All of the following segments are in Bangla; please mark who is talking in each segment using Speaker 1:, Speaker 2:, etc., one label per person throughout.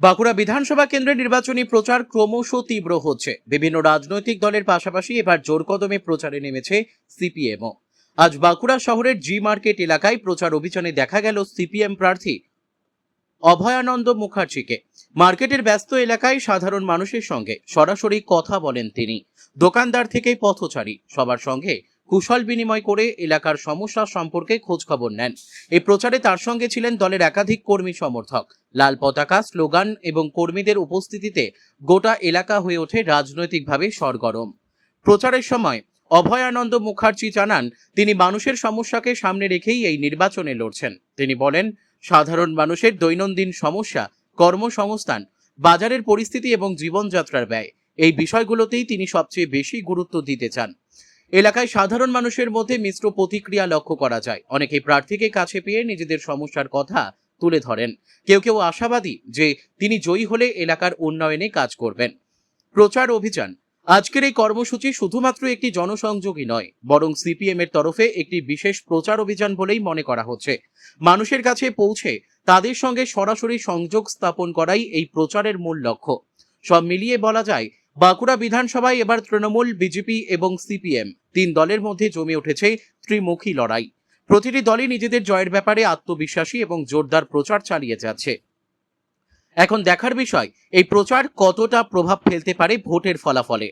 Speaker 1: বাঁকুড়া বিধানসভা কেন্দ্রের নির্বাচনী প্রচার ক্রমশ তীব্র হচ্ছে। বিভিন্ন রাজনৈতিক দলের পাশাপাশি এবার জোর কদমে প্রচারে নেমেছে সিপিএমও। আজ বাঁকুড়া শহরের জি মার্কেট এলাকায় প্রচার অভিযানে দেখা গেল সিপিএম প্রার্থী অভয়ানন্দ মুখার্জিকে। মার্কেটের ব্যস্ত এলাকায় সাধারণ মানুষের সঙ্গে সরাসরি কথা বলেন তিনি। দোকানদার থেকে পথচারী সবার সঙ্গে কুশল বিনিময় করে এলাকার সমস্যা সম্পর্কে খোঁজ খবর নেন। এই প্রচারে তার সঙ্গে ছিলেন দলের একাধিক কর্মী সমর্থক। লাল পতাকা, স্লোগান এবং কর্মীদের উপস্থিতিতে গোটা এলাকা হয়ে ওঠে রাজনৈতিকভাবে সরগরম। প্রচারের সময় অভয়ানন্দ মুখার্জি জানান, তিনি মানুষের সমস্যাকে সামনে রেখেই এই নির্বাচনে লড়ছেন। তিনি বলেন, সাধারণ মানুষের দৈনন্দিন সমস্যা, কর্মসংস্থান, বাজারের পরিস্থিতি এবং জীবনযাত্রার ব্যয়, এই বিষয়গুলোতেই তিনি সবচেয়ে বেশি গুরুত্ব দিতে চান। এলাকায় সাধারণ মানুষের মধ্যে মিশ্র প্রতিক্রিয়া লক্ষ্য করা যায়। অনেকেই প্রার্থীকে কাছে পেয়ে নিজেদের সমস্যার কথা তুলে ধরেন। কেউ কেউ আশাবাদী যে তিনি জয়ী হলে এলাকার উন্নয়নে কাজ করবেন। প্রচার অভিযান। আজকের এই কর্মসূচি শুধুমাত্র একটি জনসংযোগই নয়, বরং সিপিএম এর তরফে একটি বিশেষ প্রচার অভিযান বলেই মনে করা হচ্ছে। মানুষের কাছে পৌঁছে তাদের সঙ্গে সরাসরি সংযোগ স্থাপন করাই এই প্রচারের মূল লক্ষ্য। সব মিলিয়ে বলা যায়, বাঁকুড়া বিধানসভায় এবার তৃণমূল, বিজেপি এবং সিপিএম তিন দলের মধ্যে জমে উঠেছে ত্রিমুখী লড়াই। প্রতিটি দলই নিজেদের জয়ের ব্যাপারে আত্মবিশ্বাসী এবং জোরদার প্রচার চালিয়ে যাচ্ছে। এখন দেখার বিষয়, এই প্রচার কতটা প্রভাব ফেলতে পারে ভোটের ফলাফলে।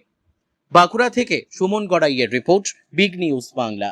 Speaker 1: বাঁকুড়া থেকে সুমন গড়াইয়ের রিপোর্ট, বিগ নিউজ বাংলা।